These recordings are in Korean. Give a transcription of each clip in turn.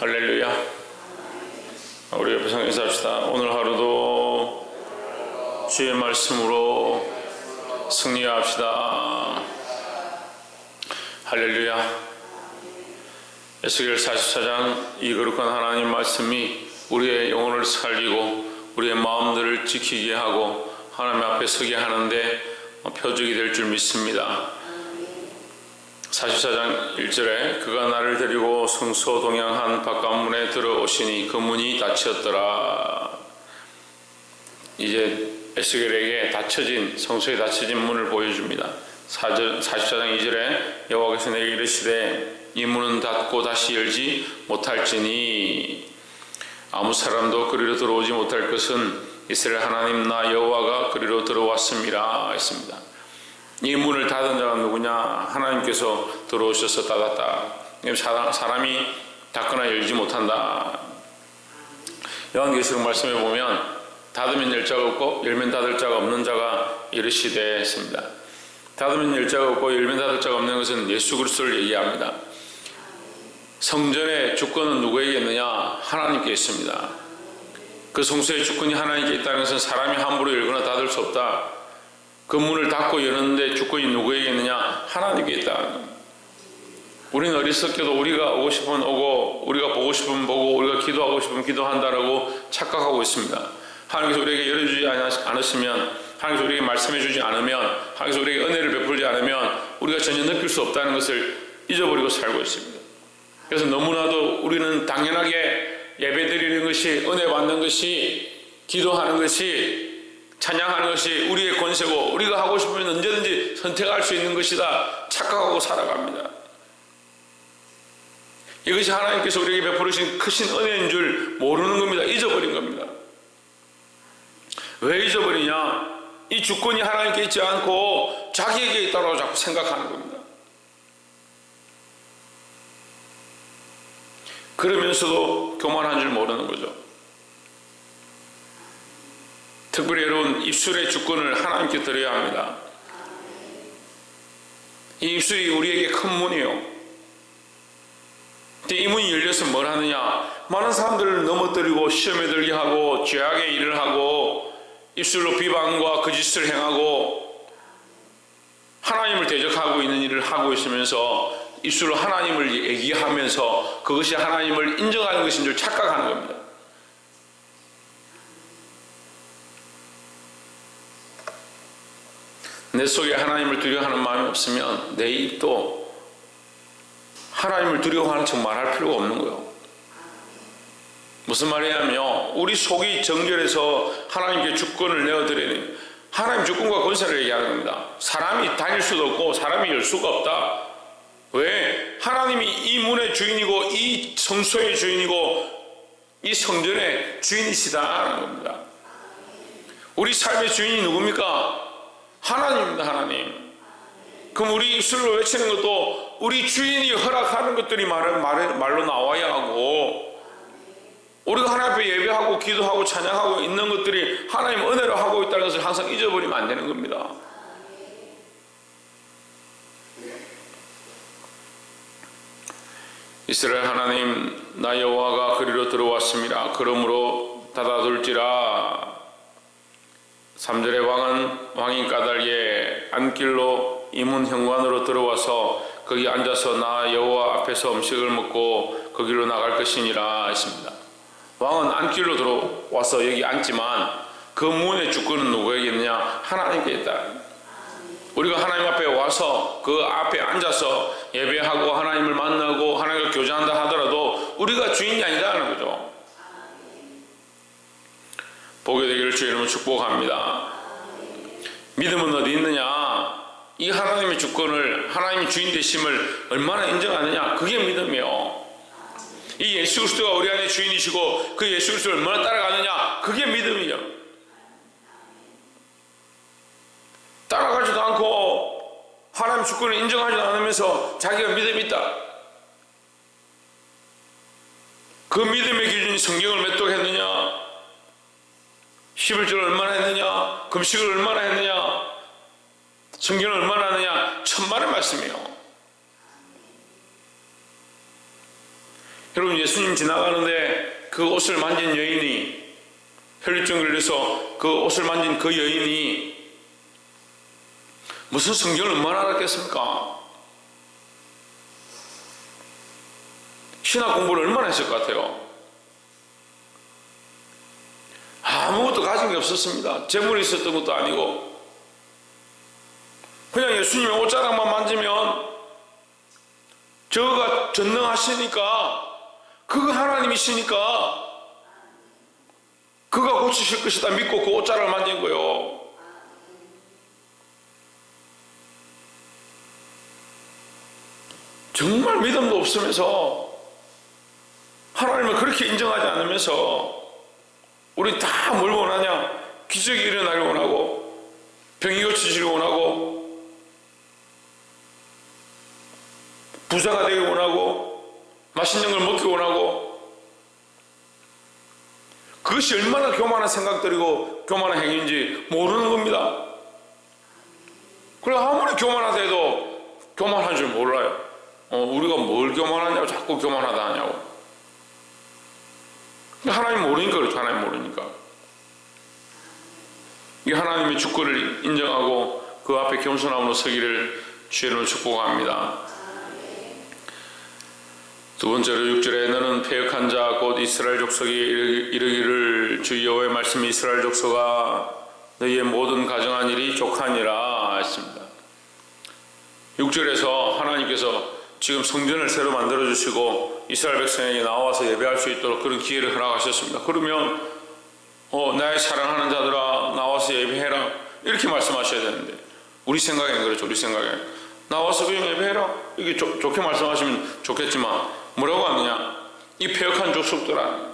할렐루야. 우리 옆에 서 인사합시다. 오늘 하루도 주의 말씀으로 승리합시다. 할렐루야. 에스겔 44장 이 거룩한 하나님 말씀이 우리의 영혼을 살리고 우리의 마음들을 지키게 하고 하나님 앞에 서게 하는데 표적이 될 줄 믿습니다. 44장 1절에 그가 나를 데리고 성소 동양한 바깥문에 들어오시니 그 문이 닫혔더라. 이제 에스겔에게 성소에 닫혀진 문을 보여줍니다. 44장 2절에 여호와께서 내게 이르시되 이 문은 닫고 다시 열지 못할지니 아무 사람도 그리로 들어오지 못할 것은 이스라엘 하나님 나 여호와가 그리로 들어왔음이라 했습니다. 이 문을 닫은 자가 누구냐? 하나님께서 들어오셔서 닫았다. 사람이 닫거나 열지 못한다. 요한계시록 말씀에 보면 닫으면 열 자가 없고 열면 닫을 자가 없는 자가 이르시되 했습니다. 닫으면 열 자가 없고 열면 닫을 자가 없는 것은 예수 그리스도를 얘기합니다. 성전의 주권은 누구에게 있느냐? 하나님께 있습니다. 그 성소의 주권이 하나님께 있다는 것은 사람이 함부로 열거나 닫을 수 없다. 그 문을 닫고 여는데 주권이 누구에게 있느냐? 하나님께 있다. 우리는 어리석게도 우리가 오고 싶으면 오고 우리가 보고 싶으면 보고 우리가 기도하고 싶으면 기도한다라고 착각하고 있습니다. 하나님께서 우리에게 열어주지 않았으면, 하나님께서 우리에게 말씀해주지 않으면, 하나님께서 우리에게 은혜를 베풀지 않으면 우리가 전혀 느낄 수 없다는 것을 잊어버리고 살고 있습니다. 그래서 너무나도 우리는 당연하게 예배드리는 것이, 은혜 받는 것이, 기도하는 것이, 찬양하는 것이 우리의 권세고 우리가 하고 싶으면 언제든지 선택할 수 있는 것이다 착각하고 살아갑니다. 이것이 하나님께서 우리에게 베풀으신 크신 은혜인 줄 모르는 겁니다. 잊어버린 겁니다. 왜 잊어버리냐? 이 주권이 하나님께 있지 않고 자기에게 있다고 자꾸 생각하는 겁니다. 그러면서도 교만한 줄 모르는 거죠. 특별히 여러분, 입술의 주권을 하나님께 드려야 합니다. 이 입술이 우리에게 큰 문이에요. 이 문이 열려서 뭘 하느냐? 많은 사람들을 넘어뜨리고 시험에 들게 하고 죄악의 일을 하고 입술로 비방과 거짓을 행하고 하나님을 대적하고 있는 일을 하고 있으면서 입술로 하나님을 얘기하면서 그것이 하나님을 인정하는 것인 줄 착각하는 겁니다. 내 속에 하나님을 두려워하는 마음이 없으면 내 입도 하나님을 두려워하는 척 말할 필요가 없는 거예요. 무슨 말이냐면 우리 속이 정결해서 하나님께 주권을 내어드리는, 하나님 주권과 권세를 얘기하는 겁니다. 사람이 다닐 수도 없고 사람이 열 수가 없다. 왜? 하나님이 이 문의 주인이고 이 성소의 주인이고 이 성전의 주인이시다라는 겁니다. 우리 삶의 주인이 누굽니까? 하나님입니다. 하나님. 그럼 우리 입술로 외치는 것도 우리 주인이 허락하는 것들이 말로 나와야 하고, 우리가 하나님 앞에 예배하고 기도하고 찬양하고 있는 것들이 하나님 은혜로 하고 있다는 것을 항상 잊어버리면 안 되는 겁니다. 이스라엘 하나님 나 여호와가 그리로 들어왔습니다. 그러므로 닫아둘지라. 3절의 왕인 까닭에 안길로 이문 현관으로 들어와서 거기 앉아서 나 여호와 앞에서 음식을 먹고 거기로 나갈 것이니라 했습니다. 왕은 안길로 들어와서 여기 앉지만 그 문의 주권은 누구에게 있느냐? 하나님께 있다. 우리가 하나님 앞에 와서 그 앞에 앉아서 예배하고 하나님을 만나고 하나님과 교제한다 하더라도 우리가 주인이 아니다는 거죠. 보게 되기를 주의 이름으로 축복합니다. 믿음은 어디 있느냐? 이 하나님의 주권을, 하나님의 주인 되심을 얼마나 인정하느냐? 그게 믿음이에요. 이 예수 그리스도가 우리 안에 주인이시고 그 예수 그리스도를 얼마나 따라가느냐? 그게 믿음이에요. 따라가지도 않고 하나님의 주권을 인정하지도 않으면서 자기가 믿음이 있다. 그 믿음의 기준이 성경을 몇 독 했느냐? 11절을 얼마나 했느냐? 금식을 얼마나 했느냐? 성경을 얼마나 하느냐? 천만의 말씀이에요. 여러분, 예수님 지나가는데 그 옷을 만진 여인이, 혈류증 걸려서 그 옷을 만진 그 여인이 무슨 성경을 얼마나 알았겠습니까? 신학 공부를 얼마나 했을 것 같아요? 아무것도 가진 게 없었습니다. 재물이 있었던 것도 아니고, 그냥 예수님의 옷자락만 만지면 저가 전능하시니까, 그가 하나님이시니까 그가 고치실 것이다 믿고 그 옷자락을 만진 거예요. 정말 믿음도 없으면서, 하나님을 그렇게 인정하지 않으면서 우리 다 뭘 원하냐? 기적이 일어나길 원하고, 병이 고치시길 원하고, 부자가 되길 원하고, 맛있는 걸 먹기 원하고. 그것이 얼마나 교만한 생각들이고 교만한 행위인지 모르는 겁니다. 그리고 아무리 교만하다 해도 교만한 줄 몰라요. 우리가 뭘 교만하냐고 자꾸 교만하다 하냐고. 하나님 모르니까 그렇죠. 하나님 모르니까. 이 하나님의 주권을 인정하고 그 앞에 겸손함으로 서기를 주의로 축복합니다. 두 번째로 6절에 너는 패역한 자 곧 이스라엘 족속이 이르기를 주 여호와의 말씀이 이스라엘 족속아 너희의 모든 가정한 일이 족하니라 했습니다. 6절에서 하나님께서 지금 성전을 새로 만들어 주시고 이스라엘 백성에게 나와서 예배할 수 있도록 그런 기회를 허락하셨습니다. 그러면 나의 사랑하는 자들아 나와서 예배해라 이렇게 말씀하셔야 되는데, 우리 생각에는 그렇죠. 우리 생각에는 나와서 그냥 예배해라 이게 좋게 말씀하시면 좋겠지만 뭐라고 하느냐? 이 패역한 족속들아.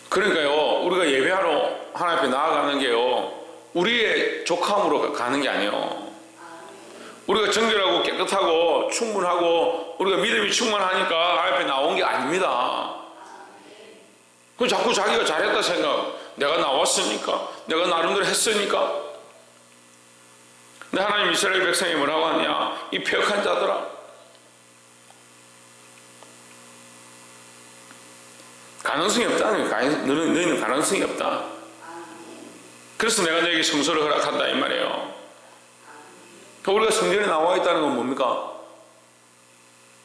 그러니까요, 우리가 예배하러 하나님 앞에 나아가는 게요, 우리의 족함으로 가는 게 아니에요. 우리가 정결하고 깨끗하고 충분하고 우리가 믿음이 충만하니까 하나님 앞에 나온 게 아닙니다. 그 자꾸 자기가 잘했다 생각, 내가 나왔으니까, 내가 나름대로 했으니까. 근데 하나님 이스라엘 백성이 뭐라고 하냐? 이 패역한 자들아, 가능성이 없다는 거예요. 너희는 가능성이 없다. 그래서 내가 너에게 성소를 허락한다 이 말이에요. 우리가 성전에 나와 있다는 건 뭡니까?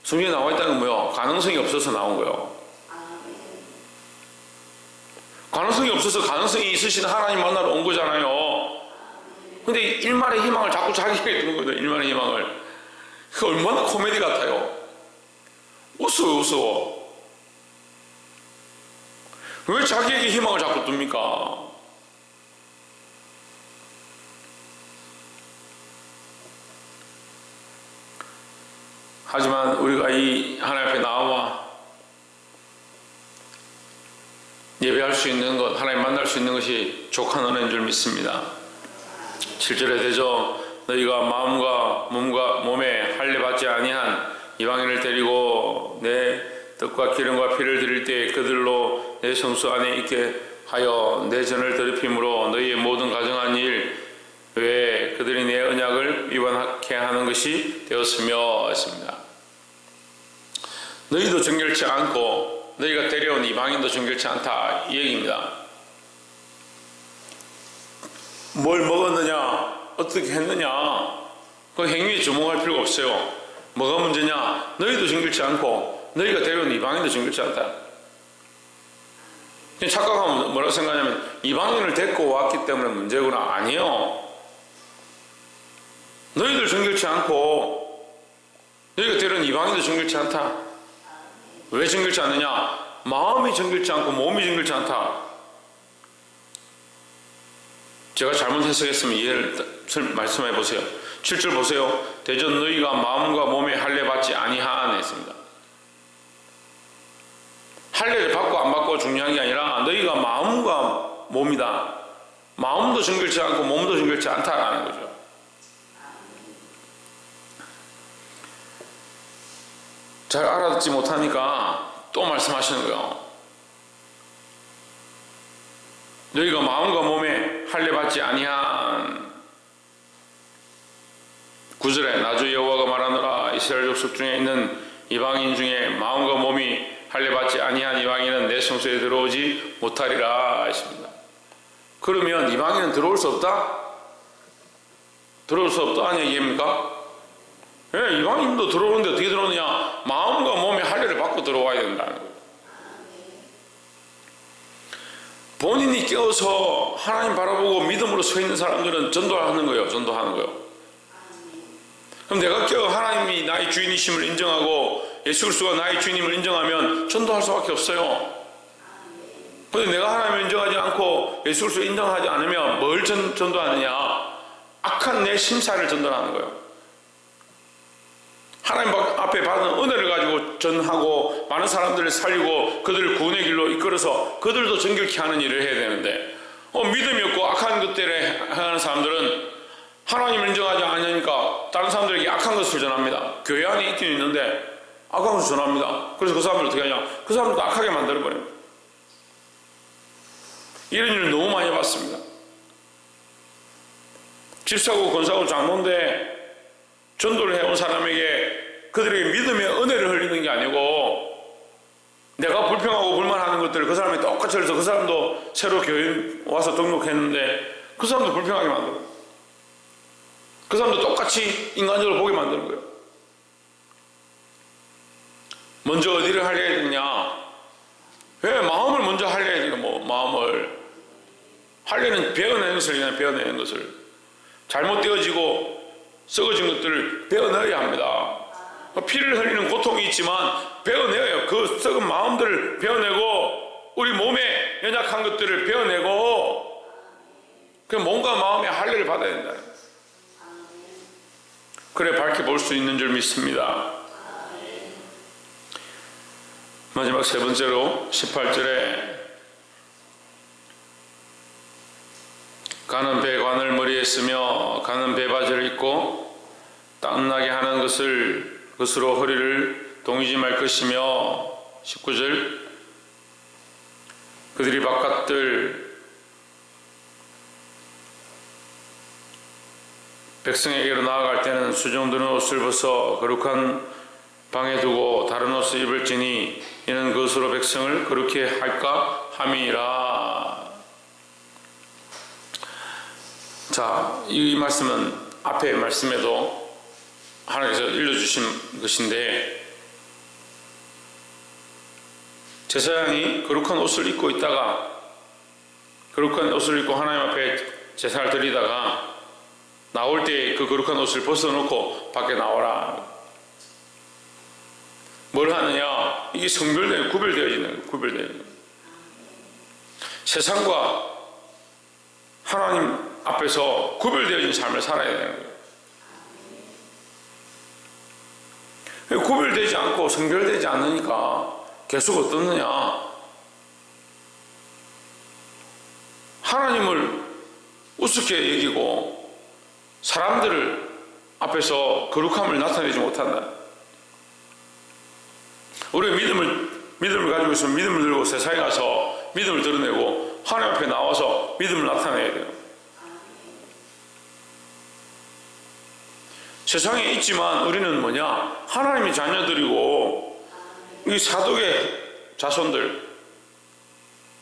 성전에 나와 있다는 건 뭐예요? 가능성이 없어서 나온 거예요. 가능성이 없어서 가능성이 있으신 하나님 만나러 온 거잖아요. 근데 일말의 희망을 자꾸 자기에게 두는 거예요. 일말의 희망을. 그 얼마나 코미디 같아요. 웃어. 왜 자기에게 희망을 자꾸 둡니까? 하지만 우리가 이 하나님 앞에 나와 예배할 수 있는 것, 하나님 만날 수 있는 것이 족한 은혜인 줄 믿습니다. 7절에 되죠. 너희가 마음과 몸에 할례 받지 아니한 이방인을 데리고 내 떡과 기름과 피를 드릴 때 그들로 내 성소 안에 있게 하여 내 전을 더럽힘으로 너희의 모든 가정한 일 외에 그들이 내 언약을 위반하게 하는 것이 되었으며 했습니다. 너희도 정결치 않고 너희가 데려온 이방인도 정결치 않다 이 얘기입니다. 뭘 먹었느냐, 어떻게 했느냐, 그 행위에 주목할 필요가 없어요. 뭐가 문제냐? 너희도 정결치 않고 너희가 데려온 이방인도 정결치 않다. 착각하면 뭐라고 생각하냐면 이방인을 데리고 왔기 때문에 문제구나. 아니요. 너희들 정결치 않고 너희가 데려온 이방인도 정결치 않다. 왜 정결치 않느냐? 마음이 정결치 않고 몸이 정결치 않다. 제가 잘못 해석했으면 이해를 말씀해 보세요. 7절 보세요. 대전 너희가 마음과 몸에 할례 받지 아니하네 했습니다. 할례를 받고 안 받고 중요한 게 아니라 너희가 마음과 몸이다. 마음도 정결치 않고 몸도 정결치 않다라는 거죠. 잘 알아듣지 못하니까 또 말씀하시는 거예요. 너희가 마음과 몸에 할례 받지 아니한 9절에 나주 여호와가 말하노라 이스라엘 족속 중에 있는 이방인 중에 마음과 몸이 할례받지 아니한 이방인은 내 성소에 들어오지 못하리라 했습니다. 그러면 이방인은 들어올 수 없다? 들어올 수 없다는 얘기입니까? 예, 이방인도 들어오는데 어떻게 들어오느냐? 마음과 몸의 할례를 받고 들어와야 된다는 거예요. 본인이 깨어서 하나님 바라보고 믿음으로 서 있는 사람들은 전도하는 거예요. 전도하는 거예요. 그럼 내가 깨어 하나님이 나의 주인이심을 인정하고 예수 그리스도가 나의 주인임을 인정하면 전도할 수밖에 없어요. 그런데 내가 하나님을 인정하지 않고 예수 그리스도를 인정하지 않으면 뭘 전도하느냐? 악한 내 심사를 전도하는 거예요. 하나님 앞에 받은 은혜를 가지고 전하고 많은 사람들을 살리고 그들을 구원의 길로 이끌어서 그들도 정결케 하는 일을 해야 되는데 믿음이 없고 악한 것들을 하는 사람들은 하나님을 인정하지 않으니까 다른 사람들에게 악한 것을 전합니다. 교회 안에 있긴 있는데 악한 것을 전합니다. 그래서 그 사람들 어떻게 하냐? 그 사람들도 악하게 만들어버려요. 이런 일을 너무 많이 봤습니다. 집사고 권사고 장로인데 전도를 해온 사람에게 그들에게 믿음의 은혜를 흘리는 게 아니고 내가 불평하고 불만하는 것들을 그 사람이 똑같이 해서 그 사람도 새로 교회 와서 등록했는데 그 사람도 불평하게 만들어요. 그 사람도 똑같이 인간적으로 보게 만드는 거예요. 먼저 어디를 할애해야 되느냐? 왜 마음을 먼저 할애해야 되냐? 마음을 할애는 베어내는 것을 그냥 베어내는 것을 잘못되어지고 썩어진 것들을 베어내야 합니다. 피를 흘리는 고통이 있지만 베어내요. 그 썩은 마음들을 베어내고 우리 몸에 연약한 것들을 베어내고 그 몸과 마음의 할례를 받아야 된다. 그래 밝게 볼 수 있는 줄 믿습니다. 마지막 세 번째로 18절에 가는 배관을 머리에 쓰며 가는 배바지를 입고 땀나게 하는 것으로 허리를 동이지 말 것이며 19절 그들이 바깥들 백성에게로 나아갈 때는 수종드는 옷을 벗어 거룩한 방에 두고 다른 옷을 입을지니 이는 그것으로 백성을 그렇게 할까 함이라. 자, 이 말씀은 앞의 말씀에도 하나님께서 일러주신 것인데 제사장이 거룩한 옷을 입고 있다가 거룩한 옷을 입고 하나님 앞에 제사를 드리다가 나올 때 그 거룩한 옷을 벗어놓고 밖에 나오라. 뭘 하느냐? 이게 성별되어 구별되어지는 거예요. 구별되어지는 거예요. 세상과 하나님 앞에서 구별되어진 삶을 살아야 되는 거예요. 구별되지 않고 성별되지 않으니까 계속 어떻느냐? 하나님을 우습게 여기고 사람들을 앞에서 거룩함을 나타내지 못한다. 우리가 믿음을 가지고 있으면 믿음을 들고 세상에 가서 믿음을 드러내고 하나님 앞에 나와서 믿음을 나타내야 돼요. 세상에 있지만 우리는 뭐냐? 하나님의 자녀들이고 이 사독의 자손들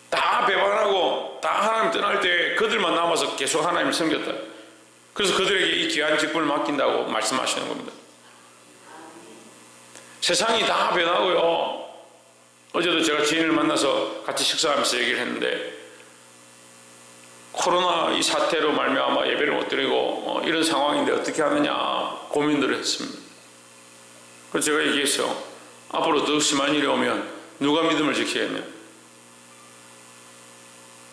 다 배반하고 다 하나님 떠날 때 그들만 남아서 계속 하나님을 섬겼다. 그래서 그들에게 이 귀한 직분을 맡긴다고 말씀하시는 겁니다. 세상이 다 변하고요. 어제도 제가 지인을 만나서 같이 식사하면서 얘기를 했는데 코로나 이 사태로 말미암아 예배를 못 드리고 이런 상황인데 어떻게 하느냐 고민들을 했습니다. 그래서 제가 얘기했어요. 앞으로 더 심한 일이 오면 누가 믿음을 지키겠냐?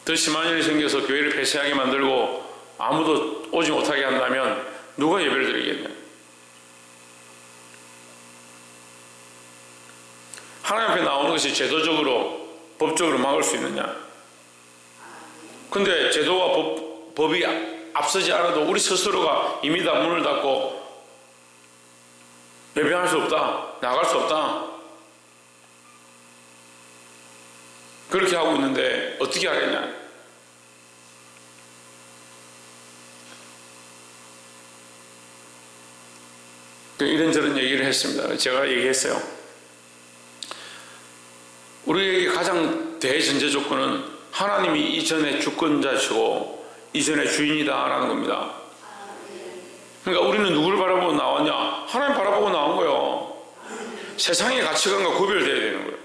더 심한 일이 생겨서 교회를 폐쇄하게 만들고 아무도 오지 못하게 한다면 누가 예배를 드리겠냐? 하나님 앞에 나오는 것이 제도적으로 법적으로 막을 수 있느냐? 근데 제도와 법이 앞서지 않아도 우리 스스로가 이미 다 문을 닫고 예배할 수 없다, 나갈 수 없다 그렇게 하고 있는데 어떻게 하겠냐? 이런저런 얘기를 얘기했습니다. 제가 얘기했어요. 우리에게 가장 대전제 조건은 하나님이 이전의 주권자시고 이전의 주인이다라는 겁니다. 그러니까 우리는 누구를 바라보고 나왔냐? 하나님 바라보고 나온 거예요. 세상의 가치관과 구별되어야 되는 거예요.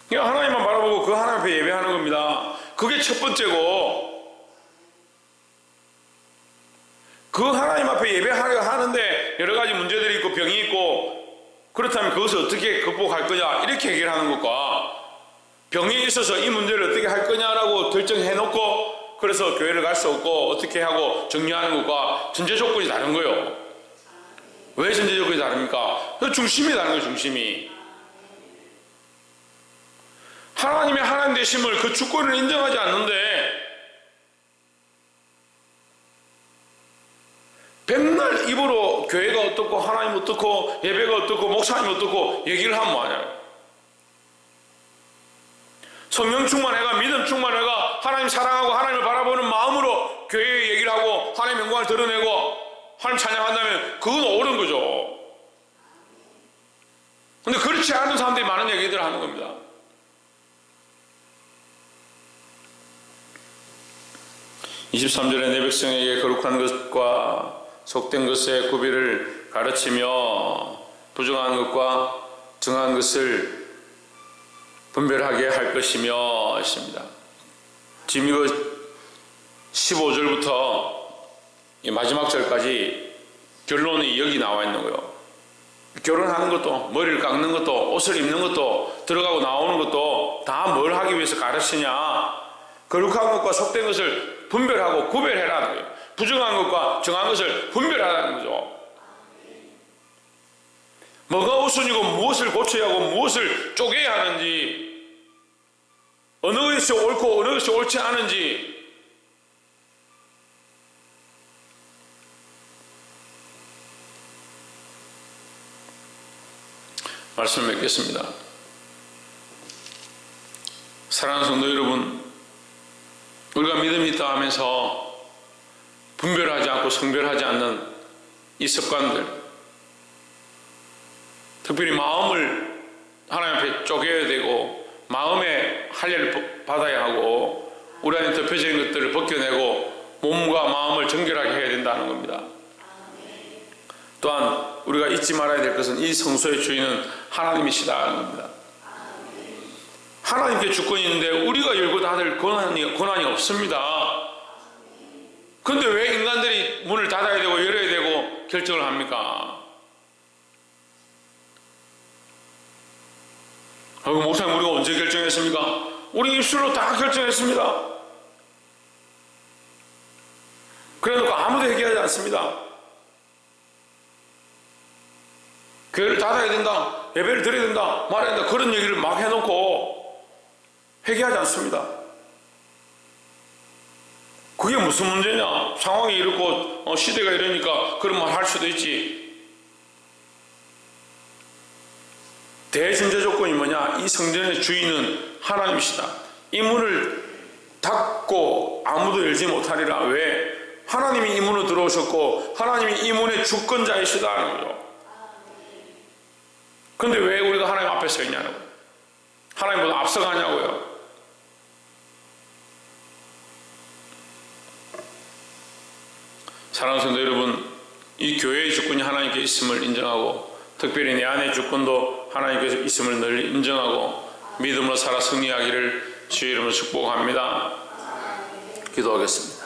그러니까 하나님만 바라보고 그 하나님 앞에 예배하는 겁니다. 그게 첫 번째고, 그 하나님 앞에 예배하려 하는데 여러 가지 문제들이 있고 병이 있고, 그렇다면 그것을 어떻게 극복할 거냐 이렇게 해결하는 것과, 병이 있어서 이 문제를 어떻게 할 거냐라고 결정해 놓고 그래서 교회를 갈 수 없고 어떻게 하고 정리하는 것과 전제 조건이 다른 거예요. 왜 전제 조건이 다릅니까? 그 중심이 다른 거예요. 중심이. 하나님의 하나님 되심을, 그 주권을 인정하지 않는데 맨날 입으로 교회가 어떻고 하나님 어떻고 예배가 어떻고 목사님 어떻고 얘기를 하면 뭐하냐. 성령 충만해가, 믿음 충만해가, 하나님 사랑하고 하나님을 바라보는 마음으로 교회 얘기를 하고 하나님 영광을 드러내고 하나님 찬양한다면 그건 옳은 거죠. 근데 그렇지 않은 사람들이 많은 얘기들을 하는 겁니다. (23절에) 내 백성에게 거룩한 것과 속된 것의 구별을 가르치며 부정한 것과 정한 것을 분별하게 할 것이며 있습니다. 지금 이거 15절부터 이 마지막 절까지 결론이 여기 나와 있는 거예요. 결혼하는 것도, 머리를 깎는 것도, 옷을 입는 것도, 들어가고 나오는 것도 다 뭘 하기 위해서 가르치냐? 거룩한 것과 속된 것을 분별하고 구별해라는 거예요. 부정한 것과 정한 것을 분별하라는 거죠. 뭐가 우선이고 무엇을 고쳐야 하고 무엇을 쪼개야 하는지, 어느 것이 옳고 어느 것이 옳지 않은지, 말씀을 맺겠습니다. 사랑하는 성도 여러분, 우리가 믿음이 있다 하면서 분별하지 않고 성별하지 않는 이 습관들, 특별히 마음을 하나님 앞에 쪼개야 되고 마음의 할례를 받아야 하고 우리 안에 덮여진 것들을 벗겨내고 몸과 마음을 정결하게 해야 된다는 겁니다. 또한 우리가 잊지 말아야 될 것은 이 성소의 주인은 하나님이시다는 겁니다. 하나님께 주권이 있는데 우리가 열고 닫을 권한이 없습니다. 그런데 왜 인간들이 문을 닫아야 되고 열어야 되고 결정을 합니까? 목사님, 우리가 언제 결정했습니까? 우리 입술로 다 결정했습니다. 그래놓고 아무도 얘기하지 않습니다. 교회를 닫아야 된다, 예배를 드려야 된다, 말해야 된다, 그런 얘기를 막 해놓고 회개하지 않습니다. 그게 무슨 문제냐? 상황이 이렇고 시대가 이러니까 그런 말 할 수도 있지. 대전제 조건이 뭐냐? 이 성전의 주인은 하나님이시다. 이 문을 닫고 아무도 열지 못하리라. 왜? 하나님이 이 문으로 들어오셨고 하나님이 이 문의 주권자이시다는 거죠. 그런데 왜 우리가 하나님 앞에 서 있냐고요? 하나님보다 앞서가냐고요? 사랑하는 성도 여러분, 이 교회의 주권이 하나님께 있음을 인정하고 특별히 내 안의 주권도 하나님께서 있음을 늘 인정하고 믿음으로 살아 승리하기를 주의 이름으로 축복합니다. 기도하겠습니다.